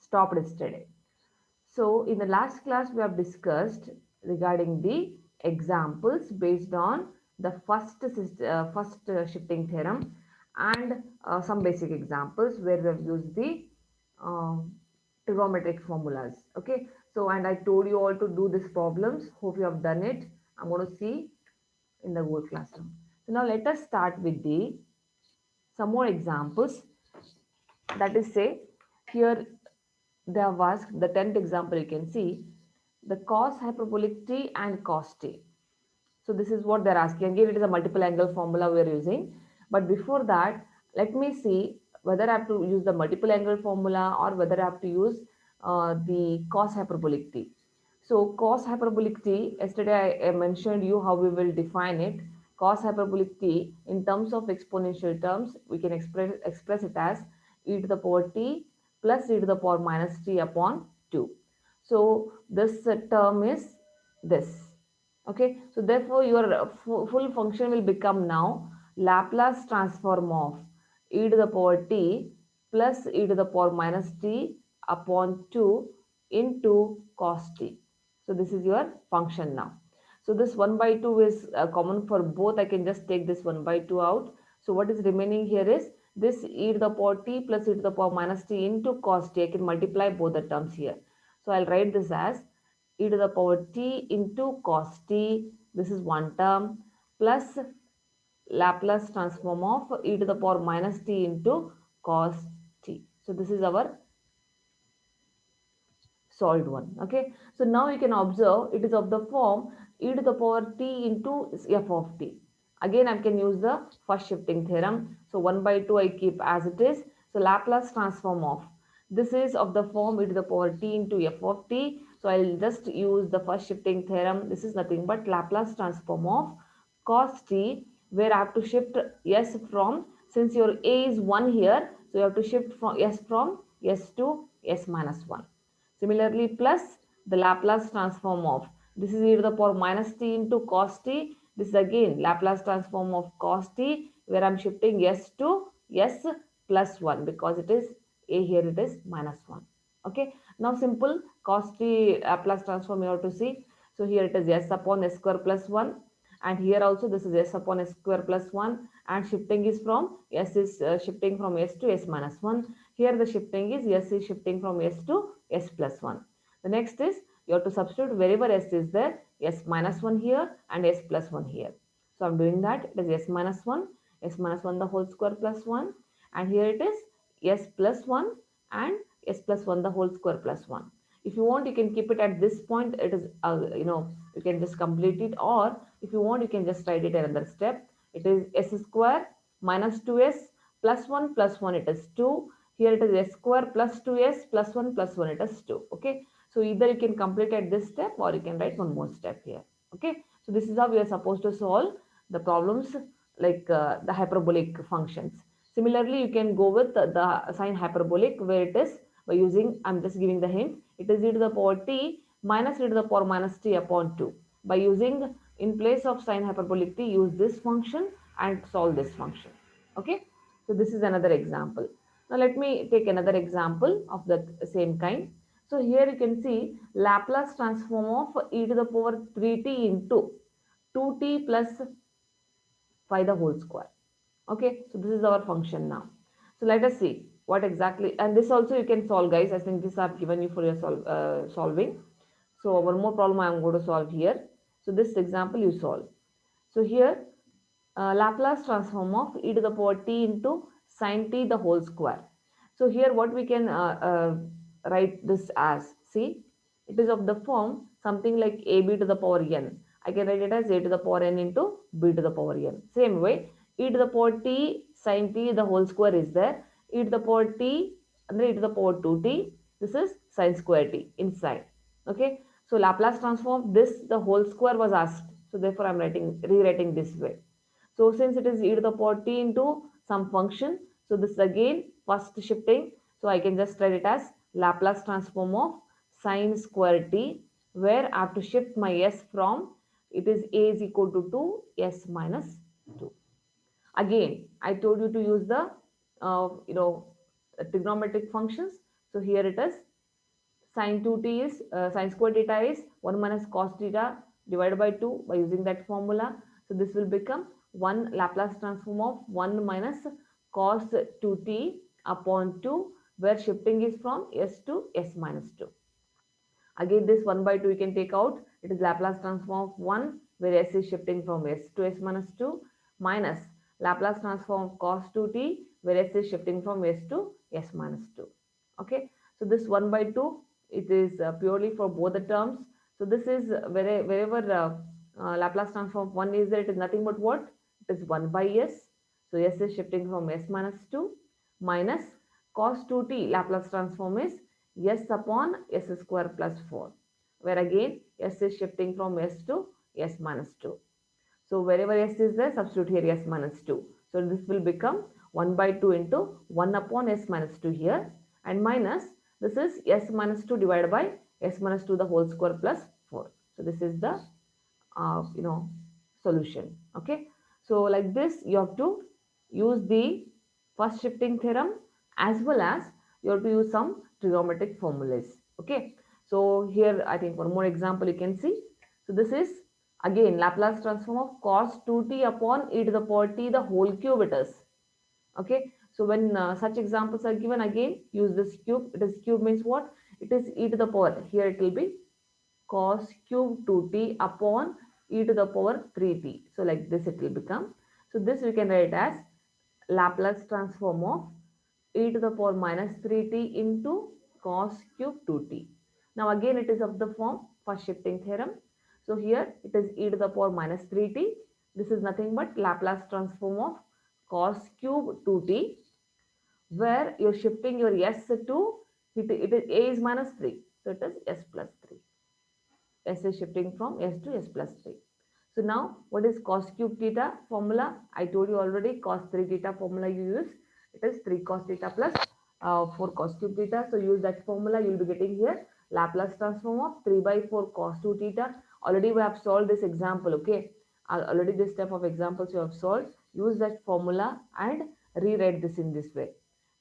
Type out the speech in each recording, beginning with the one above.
stopped yesterday. So in the last class, we have discussed regarding the examples based on the first shifting theorem and some basic examples where we have used the uh, trigonometric formulas. Okay. So and I told you all to do these problems. Hope you have done it. I'm going to see in the Google Classroom. So now let us start with the some more examples. That is say here they have asked the 10th example, you can see the cos hyperbolic t and cos t. So this is what they're asking. Again, it is a multiple angle formula we're using. But before that, let me see whether I have to use the multiple angle formula or whether I have to use the cos hyperbolic t. So cos hyperbolic t, yesterday I mentioned you how we will define it. Cos hyperbolic t in terms of exponential terms, we can express it as e to the power t plus e to the power minus t upon 2. So this term is this. Okay, so therefore your full function will become now Laplace transform of e to the power t plus e to the power minus t upon 2 into cos t. So this is your function now. So this 1 by 2 is common for both. I can just take this 1 by 2 out. So what is remaining here is this e to the power t plus e to the power minus t into cos t. I can multiply both the terms here. So I'll write this as e to the power t into cos t. This is one term plus Laplace transform of e to the power minus t into cos t. So this is our solved one. Okay. So now you can observe it is of the form e to the power t into f of t. Again, I can use the first shifting theorem. So 1 by 2 I keep as it is. So Laplace transform of this is of the form e to the power t into f of t. So I'll just use the first shifting theorem. This is nothing but Laplace transform of cos t, where I have to shift s from, since your a is 1 here, so you have to shift from s to s minus 1. Similarly, plus the Laplace transform of this is e to the power minus t into cos t. This is again Laplace transform of cos t, where I'm shifting s to s plus 1 because it is a, here it is minus 1. Okay. Now simple cos t Laplace transform you have to see. So here it is s upon s square plus 1, and here also this is s upon s square plus 1, and shifting is from s is shifting from s to s minus 1. Here the shifting is s is shifting from s to s plus 1. The next is you have to substitute wherever s is there, s minus 1 here and s plus 1 here. So I'm doing that. It is s minus 1 the whole square plus 1, and here it is s plus 1 and s plus 1 the whole square plus 1. If you want, you can keep it at this point. It is you can just complete it, or if you want, you can just write it another step. It is s square minus 2s plus 1 it is 2. Here it is s square plus 2s plus 1 it is 2. Okay, so either you can complete at this step or you can write one more step here. Okay, so this is how we are supposed to solve the problems like the hyperbolic functions. Similarly, you can go with the sine hyperbolic, where it is by using, I'm just giving the hint, it is e to the power t minus e to the power minus t upon 2. By using, in place of sine hyperbolic t, use this function and solve this function. Okay, so this is another example. Now let me take another example of the same kind. So here you can see Laplace transform of e to the power 3t into 2t plus 5 the whole square. Okay, so this is our function now. So let us see what exactly, and this also you can solve, guys. I think this I've given you for your solving. So one more problem I am going to solve here. So this example you solve. So here Laplace transform of e to the power t into sine t the whole square. So here what we can write this as, see, it is of the form something like ab to the power n. I can write it as a to the power n into b to the power n. Same way, e to the power t sine t the whole square is there. E to the power t and e to the power 2t. This is sine square t inside. Okay. So Laplace transform this the whole square was asked. So therefore I am rewriting this way. So since it is e to the power t into some function, so this is again first shifting. So I can just write it as Laplace transform of sine square t, where I have to shift my s from, it is a is equal to 2 s minus 2. Again, I told you to use the trigonometric functions. So here it is Sine 2t is sine square theta is 1 minus cos theta divided by 2 by using that formula. So this will become 1 Laplace transform of 1 minus cos 2t upon 2, where shifting is from s to s minus 2. Again, this 1 by 2 you can take out. It is Laplace transform of 1, where s is shifting from s to s minus 2, minus Laplace transform of cos 2t, where s is shifting from s to s minus 2. Okay, so this 1 by 2, it is purely for both the terms. So this is wherever Laplace transform of 1 is there, it is nothing but what? It is 1 by s. So s is shifting from s minus 2, minus cos 2t Laplace transform is s upon s square plus 4, where again s is shifting from s to s minus 2. So wherever s is there, substitute here s minus 2. So this will become 1 by 2 into 1 upon s minus 2 here, and minus this is s minus 2 divided by s minus 2 the whole square plus 4. So this is the solution. Okay, so like this you have to use the first shifting theorem, as well as you have to use some trigonometric formulas. Okay, so here I think one more example you can see. So this is again Laplace transform of cos 2t upon e to the power t the whole cube it is. Okay, so when such examples are given, again use this cube. It is cube means what? It is e to the power. Here it will be cos cube 2t upon e to the power 3t. So like this it will become. So this we can write as Laplace transform of e to the power minus 3t into cos cube 2t. Now again it is of the form first shifting theorem. So here it is e to the power minus 3t. This is nothing but Laplace transform of cos cube 2t, where you're shifting your s to it is a is minus 3. So it is s plus 3. S is shifting from S to S plus 3. So now what is cos cube theta formula? I told you already cos 3 theta formula you use. It is 3 cos theta plus 4 cos cube theta. So use that formula, you will be getting here Laplace transform of 3 by 4 cos 2 theta. Already we have solved this example, okay? Already this type of examples you have solved. Use that formula and rewrite this in this way.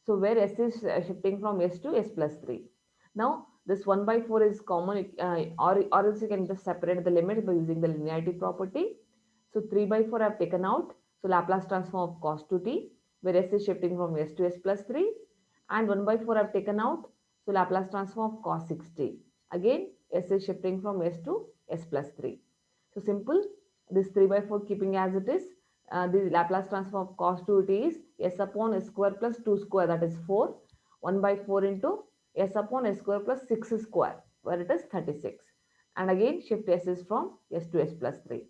So where S is shifting from S to S plus 3. Now this 1 by 4 is common, or else you can just separate the limit by using the linearity property. So 3 by 4 I have taken out. So Laplace transform of cos 2t, where s is shifting from s to s plus 3. And 1 by 4 I have taken out. So Laplace transform of cos 6t. Again, s is shifting from s to s plus 3. So simple, this 3 by 4 keeping as it is. The Laplace transform of cos 2t is s upon s square plus 2 square, that is 4. 1 by 4 into s upon s square plus 6 square, where it is 36. And again shift s is from s to s plus 3.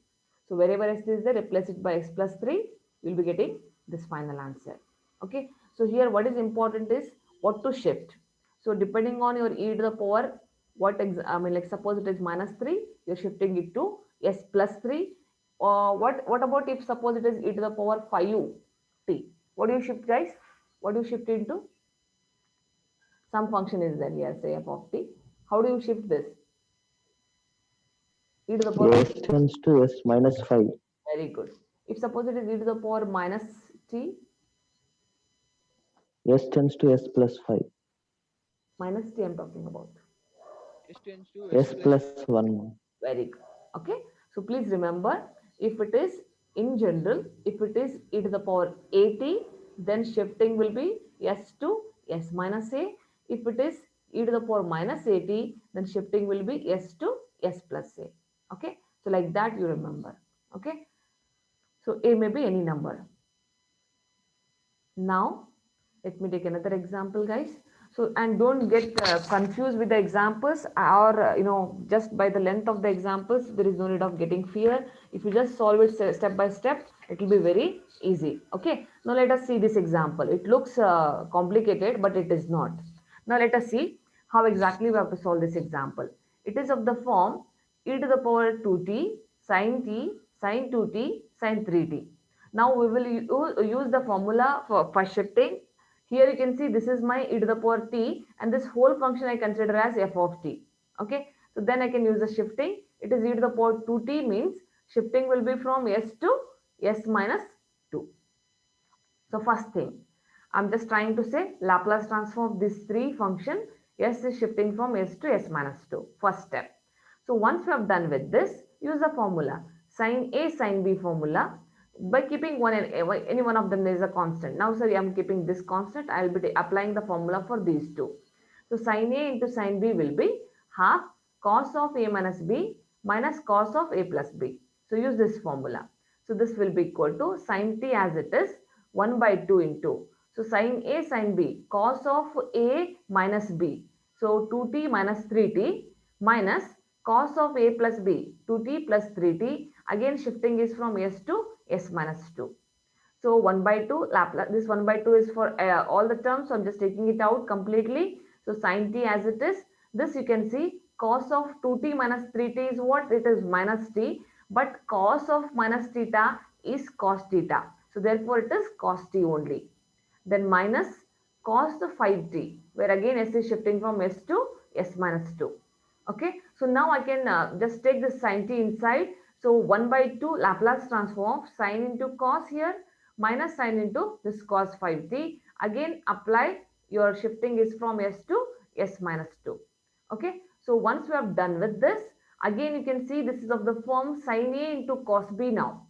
So wherever s is there, replace it by s plus 3. You will be getting this final answer. Okay. So here what is important is what to shift. So depending on your e to the power, I mean, like suppose it is minus 3, you're shifting it to s plus 3. What about if suppose it is e to the power 5 t? What do you shift, guys? What do you shift into? Some function is there here, say f of t. How do you shift this? E to the power, S tends to S minus 5. very good. If suppose it is e to the power minus t, S tends to S plus 5. minus t I'm talking about. S tends to S S plus plus 1. Very good. Okay. So please remember, if it is in general, if it is e to the power 80, then shifting will be s to s minus a. If it is e to the power minus 80, then shifting will be s to s plus a. Okay. So like that you remember. Okay. So a may be any number. Now, let me take another example, guys. So, and don't get confused with the examples, or just by the length of the examples, there is no need of getting fear. If you just solve it step by step, it will be very easy. Okay. Now let us see this example. It looks complicated, but it is not. Now let us see how exactly we have to solve this example. It is of the form e to the power 2t sine 2t sine 3t. Now we will use the formula for shifting. Here you can see this is my e to the power t, and this whole function I consider as f of t. Okay. So then I can use the shifting. It is e to the power 2t means shifting will be from s to s minus 2. So first thing, I'm just trying to say Laplace transform of this 3 function S is shifting from S to S minus 2. First step. So once we have done with this, use the formula sin A sin B formula by keeping any one of them is a constant. Now, sorry, I am keeping this constant. I will be applying the formula for these two. So sin A into sin B will be half cos of A minus B minus cos of A plus B. So use this formula. So this will be equal to sin t as it is 1 by 2 into. So sin A sin B cos of A minus B. So 2t minus 3t minus cos of A plus B 2t plus 3t. Again shifting is from S to S minus 2. So 1 by 2 Laplace, this 1 by 2 is for all the terms. So I'm just taking it out completely. So sin t as it is. This you can see cos of 2t minus 3t is what? It is minus t. But cos of minus theta is cos theta. So therefore it is cos t only. Then minus cos the 5t, where again s is shifting from s to s minus 2. Okay, so now I can just take this sin t inside. So 1 by 2 Laplace transform of sin into cos here minus sin into this cos 5t. Again apply, your shifting is from s to s minus 2. Okay, so once we have done with this, again you can see this is of the form sin A into cos B now.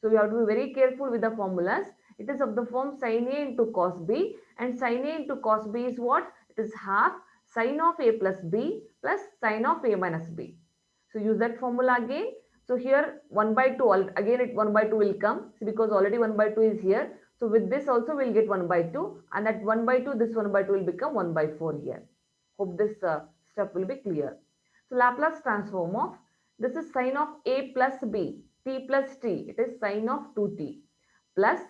So we have to be very careful with the formulas. It is of the form sin A into cos B, and sin A into cos B is what? It is half sin of A plus B plus sin of A minus B. So use that formula again. So here 1 by 2, again it 1 by 2 will come because already 1 by 2 is here. So with this also we will get 1 by 2, and at 1 by 2 this 1 by 2 will become 1 by 4 here. Hope this step will be clear. So Laplace transform of this is sin of A plus B, t plus t, it is sin of 2t plus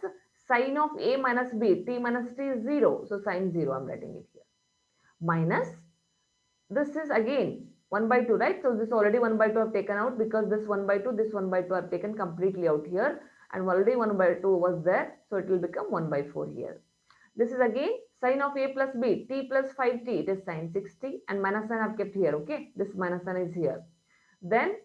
sin of A minus B, t minus t is 0, so sin 0 I am writing it here, minus this is again 1 by 2, right? So this already 1 by 2 I have taken out because this 1 by 2, this 1 by 2 I have taken completely out here, and already 1 by 2 was there, so it will become 1 by 4 here. This is again sin of A plus B, t plus 5t, it is sin 60, and minus sign I have kept here, okay? This minus sign is here. Then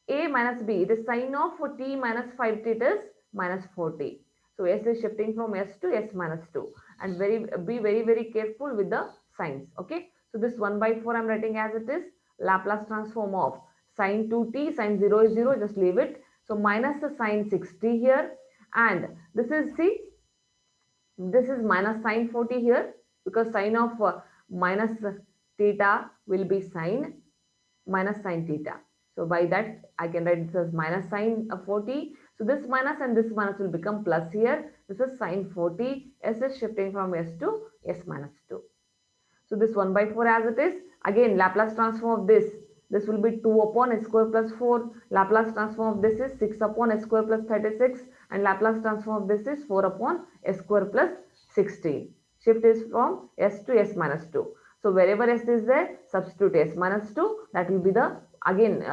A minus B, it is sin of t minus 5t, it is minus 4t. So S is shifting from S to S minus 2, and be very careful with the signs, okay? So this 1 by 4 I am writing as it is. Laplace transform of sin 2t, sin 0 is 0, just leave it. So minus the sin 60 here, and this is, see, this is minus sin 40 here because sin of minus theta will be sin minus sin theta. So by that I can write this as minus sin 40. So this minus and this minus will become plus here. This is sin 40. S is shifting from S to S minus 2. So this 1 by 4 as it is. Again Laplace transform of this. This will be 2 upon s square plus 4. Laplace transform of this is 6 upon s square plus 36. And Laplace transform of this is 4 upon s square plus 16. Shift is from s to s minus 2. So wherever s is there, substitute s minus 2. That will be the, again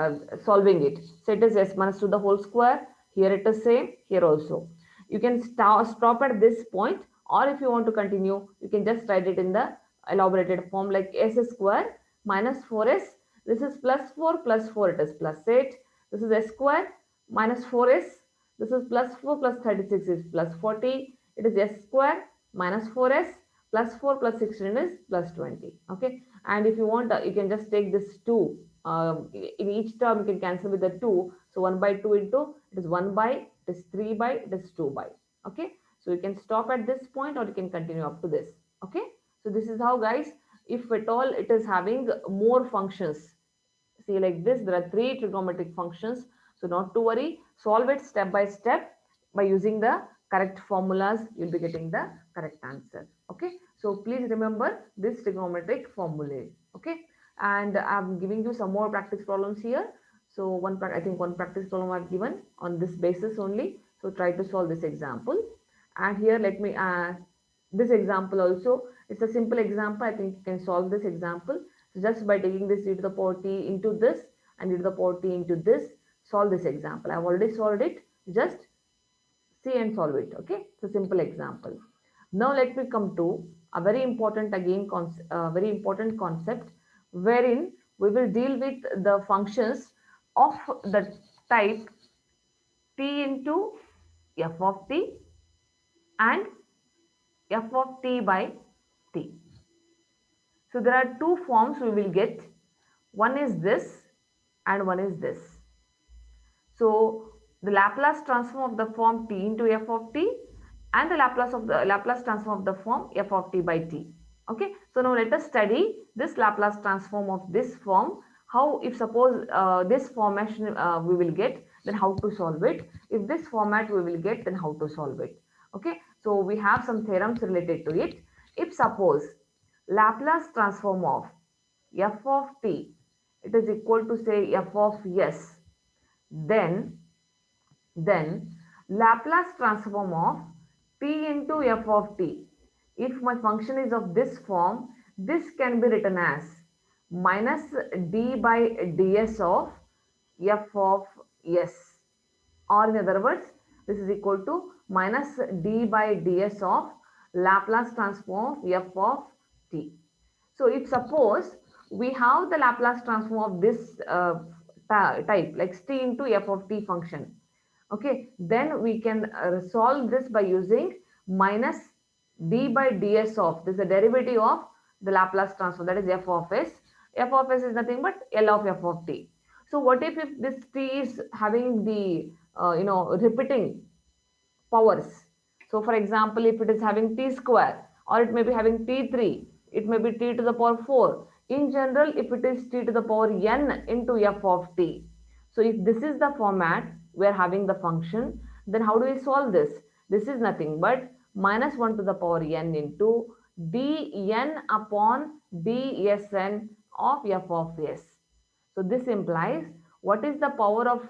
solving it. So it is s minus 2 the whole square. Here it is same. Here also. You can stop at this point, or if you want to continue, you can just write it in the elaborated form like s square minus 4s. This is plus 4 plus 4, it is plus 8. This is s square minus 4s. This is plus 4 plus 36 is plus 40. It is s square minus 4s plus 4 plus 16 is plus 20. Okay, and if you want, you can just take this 2. In each term, you can cancel with the 2. So 1 by 2 into, it is 1 by, it is 3 by, it is 2 by. Okay, so you can stop at this point or you can continue up to this. Okay, so this is how, guys, if at all it is having more functions, see like this, there are 3 trigonometric functions. So not to worry, solve it step by step. By using the correct formulas, you'll be getting the correct answer. Okay, so please remember this trigonometric formulae. Okay, and I'm giving you some more practice problems here. So I think one practice problem I've given on this basis only. So try to solve this example. And here let me this example also, it's a simple example. I think you can solve this example. So just by taking this e to the power t into this and e to the power t into this, solve this example. I've already solved it. Just see and solve it. Okay, it's a simple example. Now let me come to a very important again very important concept, wherein we will deal with the functions of the type t into f of t and f of t by t. So there are two forms we will get. One is this and one is this. So the Laplace transform of the form t into f of t and the Laplace transform of the form f of t by t. Okay. So now let us study this Laplace transform of this form. How, if suppose this formation we will get, then how to solve it. If this format we will get, then how to solve it. Okay. So we have some theorems related to it. If suppose Laplace transform of f of t, it is equal to say f of s, then Laplace transform of t into f of t. If my function is of this form, this can be written as minus d by ds of f of s, or in other words, this is equal to minus d by ds of Laplace transform of f of t. So if suppose we have the Laplace transform of this type, like t into f of t function, okay, then we can solve this by using minus d by ds of, this is a derivative of the Laplace transform, that is f of s. F of s is nothing but L of f of t. So what if this t is having the repeating powers? So for example, if it is having t square, or it may be having t3, it may be t to the power 4. In general, if it is t to the power n into f of t. So if this is the format we are having the function, then how do we solve this? This is nothing but minus 1 to the power n into dn upon dsn of f of s. So this implies what is the power of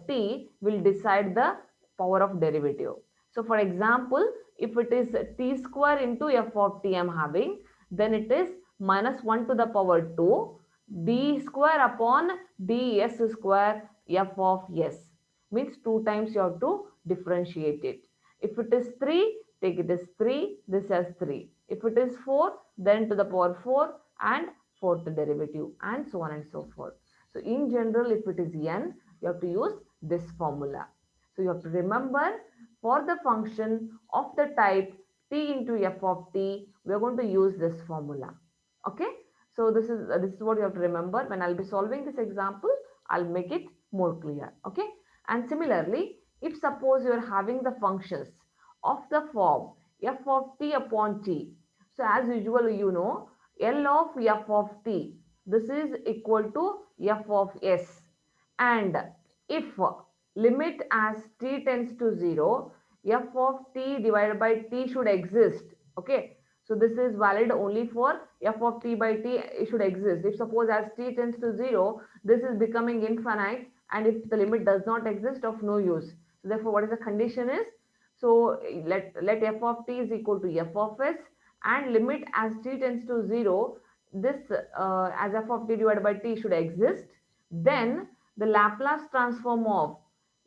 t will decide the power of derivative. So for example, if it is t square into f of t I am having, then it is minus 1 to the power 2 d square upon ds square f of s. Means 2 times you have to differentiate it. If it is 3, take it as 3, this as 3. If it is 4, then to the power 4 and fourth derivative, and so on and so forth. So in general, if it is n, you have to use this formula. So you have to remember, for the function of the type t into f of t, we are going to use this formula. Okay. So this is what you have to remember. When I'll be solving this example, I'll make it more clear. Okay. And similarly, if suppose you are having the functions of the form f of t upon t. So as usual, you know, L of f of t, this is equal to f of s, and if limit as t tends to 0, f of t divided by t should exist. Okay, so this is valid only for f of t by t, it should exist. If suppose as t tends to 0, this is becoming infinite, and if the limit does not exist, of no use. So therefore, what is the condition is, so let f of t is equal to f of s, and limit as t tends to 0, this as f of t divided by t should exist. Then the Laplace transform of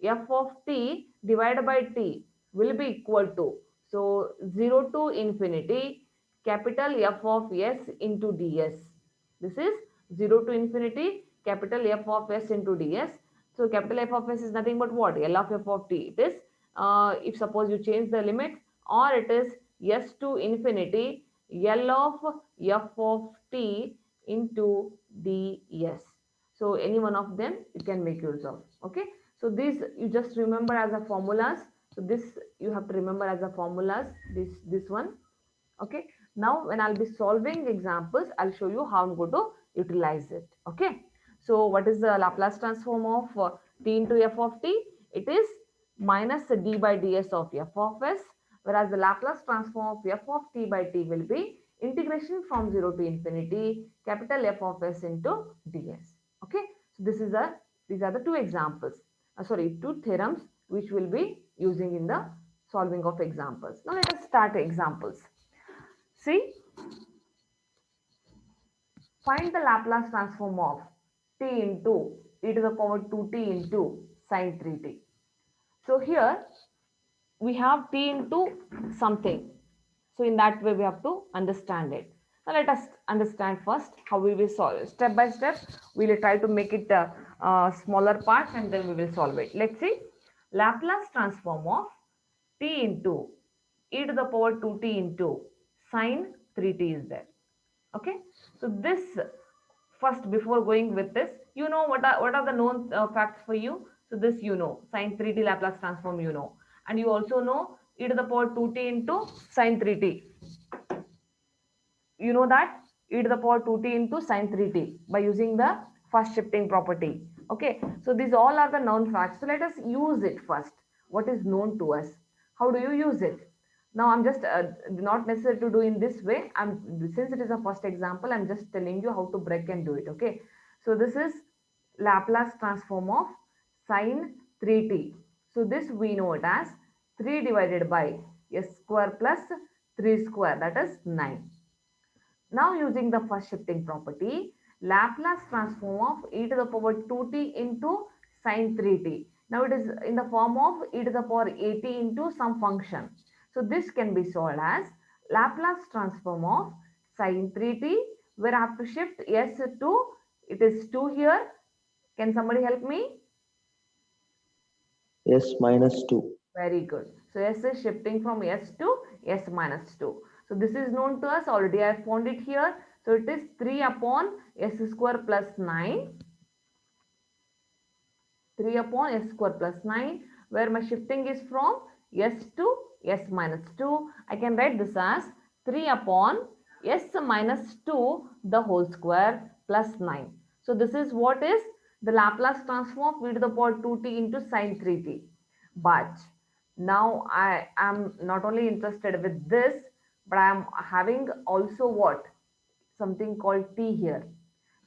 f of t divided by t will be equal to, so 0 to infinity capital F of s into ds. This is 0 to infinity capital F of s into ds. So capital F of s is nothing but what? L of f of t. It is, if suppose you change the limit, or it is s to infinity L of f of t into ds. So any one of them you can make use of. Okay. So these you just remember as a formulas. So this you have to remember as a formulas. This one. Okay. Now when I'll be solving examples, I'll show you how I'm going to utilize it. Okay. So what is the Laplace transform of t into f of t? It is minus d by ds of f of s, whereas the Laplace transform of f of t by t will be integration from 0 to infinity capital F of s into ds. Okay. So these are the two examples. Two theorems which we'll be using in the solving of examples. Now let us start examples. See, find the Laplace transform of t into e to the power 2t into sine 3t. So here we have t into something. So in that way we have to understand it. Now let us understand first how we will solve it. Step by step, we will try to make it smaller parts, and then we will solve it. Let's see. Laplace transform of t into e to the power 2t into sine 3t is there. Okay. So this first, before going with this, you know what are the known facts for you. So this you know, sine 3t Laplace transform you know, and you also know e to the power 2t into sine 3t. You know that e to the power 2t into sine 3t by using the first shifting property. Okay, so these all are the known facts. So let us use it first. What is known to us? How do you use it? Now I'm just not necessary to do in this way. I'm, since it is a first example, I'm just telling you how to break and do it. Okay, so this is Laplace transform of sine 3t. So this we know it as 3 divided by s square plus 3 square, that is 9. Now using the first shifting property, Laplace transform of e to the power 2t into sine 3t. Now it is in the form of e to the power 80 into some function. So this can be solved as Laplace transform of sine 3t, where I have to shift s to, it is 2 here. Can somebody help me? S minus 2. Very good. So S is shifting from S to S minus 2. So this is known to us already. I found it here. So it is 3 upon S square plus 9. 3 upon S square plus 9, where my shifting is from S to S minus 2. I can write this as 3 upon S minus 2 the whole square plus 9. So this is what is the Laplace transform of e to the power 2t into sine 3t. But now I am not only interested with this, but I am having also what? Something called t here.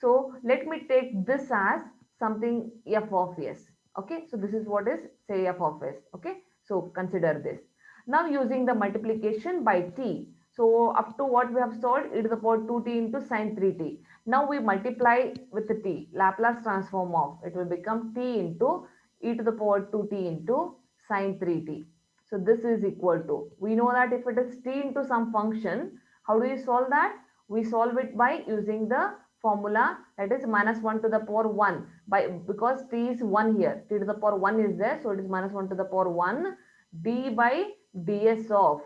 So let me take this as something f of s. Okay, so this is what is say f of s. Okay, so consider this. Now using the multiplication by t. So up to what we have solved, e to the power 2t into sine 3t. Now we multiply with the t. Laplace transform of it will become t into e to the power 2t into sine 3t. So this is equal to, we know that if it is t into some function, how do you solve that? We solve it by using the formula, that is minus 1 to the power 1, by because t is 1 here, t to the power 1 is there, so it is minus 1 to the power 1 d by ds of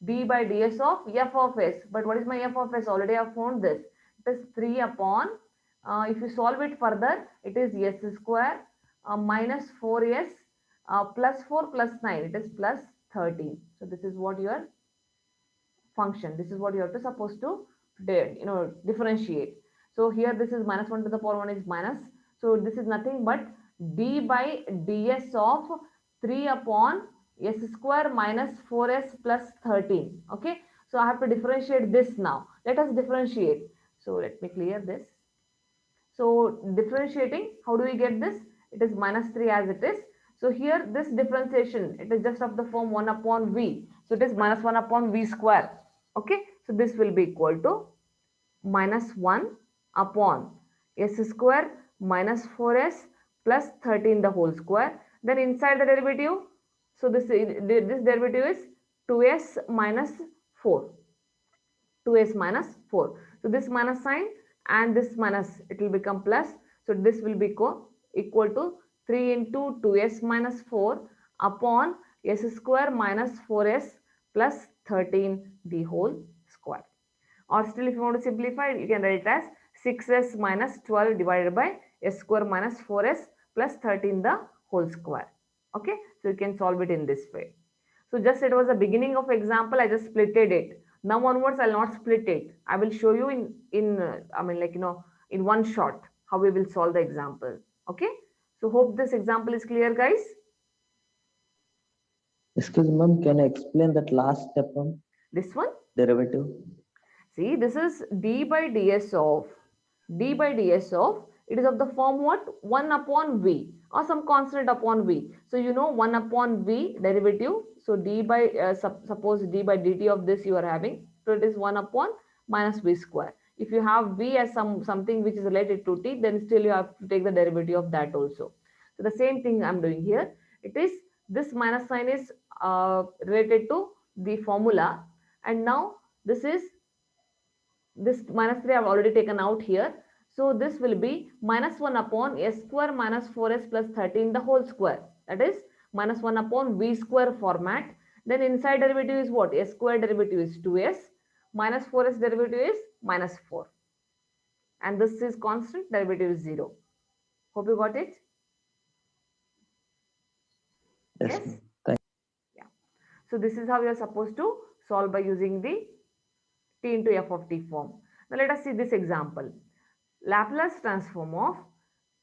f of s. But what is my f of s? Already I have found this. It is 3 upon, if you solve it further, it is s square minus 4s plus 4 plus 9, it is plus 13. So this is what your function, this is what you have to supposed to differentiate. So here this is minus 1 to the power 1 is minus, so this is nothing but d by ds of 3 upon s square minus 4s plus 13. Okay, so I have to differentiate this. Now let us differentiate. So let me clear this. So differentiating, how do we get this? It is minus 3 as it is. So here this differentiation, it is just of the form 1 upon v. So it is minus 1 upon v square. Okay, so this will be equal to minus 1 upon s square minus 4s plus 13 the whole square. Then inside the derivative, so this derivative is 2s minus 4. 2s minus 4. So this minus sign and this minus, it will become plus. So this will be equal to 3 into 2s minus 4 upon s square minus 4s plus 13 the whole square. Or still if you want to simplify, you can write it as 6s minus 12 divided by s square minus 4s plus 13 the whole square. Okay, so you can solve it in this way. So just it was the beginning of example, I just splitted it. Now onwards I'll not split it. I will show you in one shot how we will solve the example. Okay, so hope this example is clear, guys. Excuse me, ma'am, can you explain that last step on This one, derivative? see, this is d by ds of it is of the form what? 1 upon v or some constant upon v. So you know 1 upon v derivative. So d by suppose d by dt of this you are having. So it is 1 upon minus v square. If you have v as something which is related to t, then still you have to take the derivative of that also. So the same thing I'm doing here. It is this minus sign is related to the formula, and now this is this minus 3 I have already taken out here. So this will be minus 1 upon s square minus 4s plus 13 the whole square. That is minus 1 upon v square format. Then inside derivative is what? S square derivative is 2s. Minus 4s derivative is minus 4. and this is constant, derivative is 0. Hope you got it. Yes, Yes. ma'am. Thank Yeah. So this is how you are supposed to solve by using the t into f of t form. Now let us see this example. Laplace transform of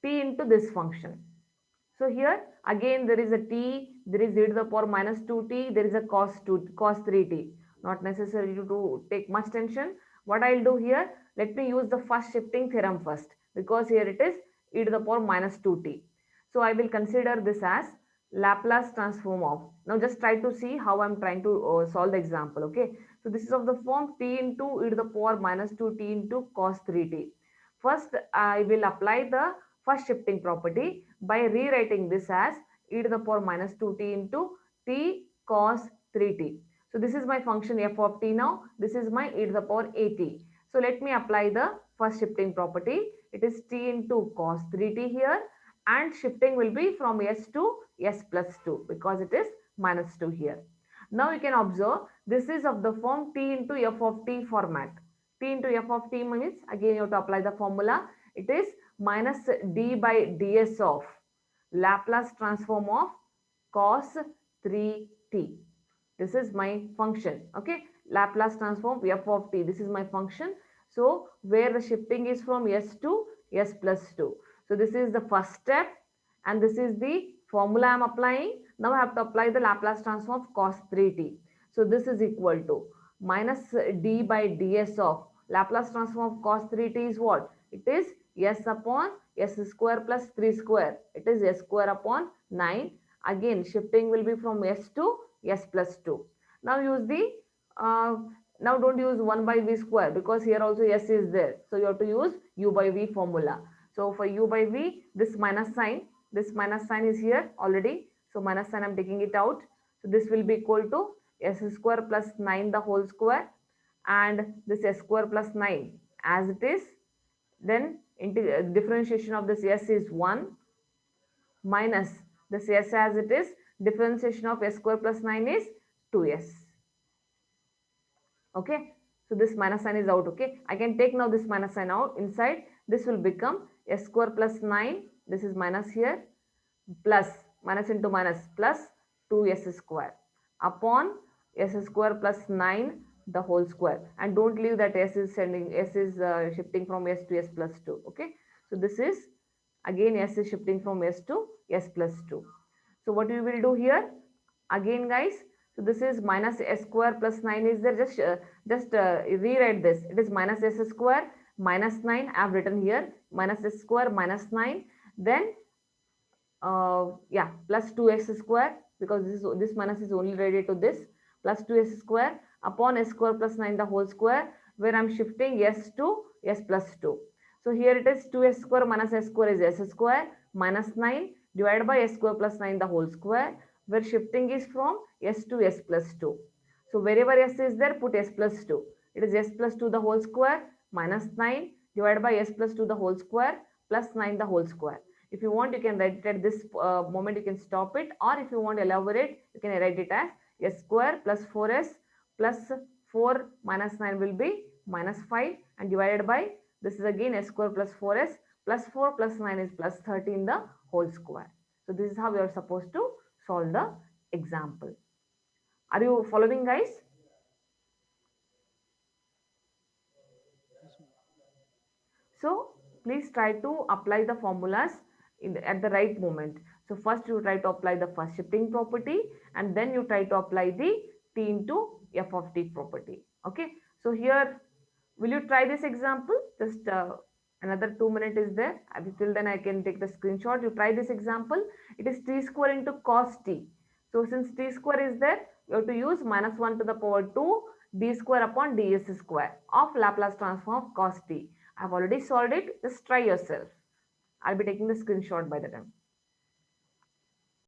t into this function. So here again there is a t, there is e to the power minus 2t, there is a cos 3t. Not necessary to take much tension. What I'll do here, let me use the first shifting theorem first, because here it is e to the power minus 2t. So I will consider this as Laplace transform of. Now just try to see how I'm trying to solve the example. Okay. So this is of the form t into e to the power minus 2t into cos 3t. First, I will apply the first shifting property by rewriting this as e to the power minus 2t into t cos 3t. So this is my function f of t now. This is my e to the power at. So let me apply the first shifting property. It is t into cos 3t here, and shifting will be from s to s plus 2 because it is minus 2 here. Now you can observe this is of the form t into f of t format. T into f of t means again you have to apply the formula. It is minus d by ds of Laplace transform of cos 3t. This is my function. Okay, Laplace transform f of t. This is my function. So where the shifting is from s to s plus 2. So this is the first step, and this is the formula I am applying. Now I have to apply the Laplace transform of cos 3t. So this is equal to minus d by ds of Laplace transform of cos 3t is what? It is s upon s square plus 3 square. It is s square upon 9. Again shifting will be from s to s plus 2. Now use the uh, now don't use 1 by v square because here also s is there. So you have to use u by v formula. So for u by v, this minus sign is here already. So minus sign I'm taking it out. So this will be equal to s square plus 9 the whole square, and this s square plus 9 as it is. Then differentiation of this s is 1 minus this s as it is. Differentiation of s square plus 9 is 2s. Okay, so this minus sign is out. Okay, I can take now this minus sign out. Inside this will become s square plus 9. This is minus here, plus minus into minus plus 2s square upon s square plus 9 the whole square, and don't leave that s is shifting from s to s plus 2. Okay, so this is again s is shifting from s to s plus 2. So what we will do here again, guys, so this is minus s square plus 9 is there. Just rewrite this. It is minus s square minus 9. I have written here minus s square minus 9. Then yeah, plus 2s square, because this minus is only related to this, plus 2s square upon s square plus 9 the whole square, where I'm shifting s to s plus 2. So here it is 2s square minus s square is s square minus 9 divided by s square plus 9 the whole square, where shifting is from s to s plus 2. So wherever s is there, put s plus 2. It is s plus 2 the whole square minus 9 divided by s plus 2 the whole square plus 9 the whole square. If you want, you can write it at this moment, you can stop it, or if you want to elaborate, you can write it as s square plus 4s plus 4 minus 9 will be minus 5, and divided by this is again s square plus 4s plus 4 plus 9 is plus 13 the whole square. So this is how we are supposed to solve the example. Are you following, guys? Yes, ma'am. So please try to apply the formulas at the right moment. So first you try to apply the first shifting property, and then you try to apply the t into f of t property. Okay. So here, will you try this example? Just another 2 minutes is there. Till then I can take the screenshot. You try this example. It is t square into cos t. So since t square is there, you have to use minus 1 to the power 2 d square upon ds square of Laplace transform of cos t. I've already solved it. Just try yourself. I'll be taking the screenshot by the time.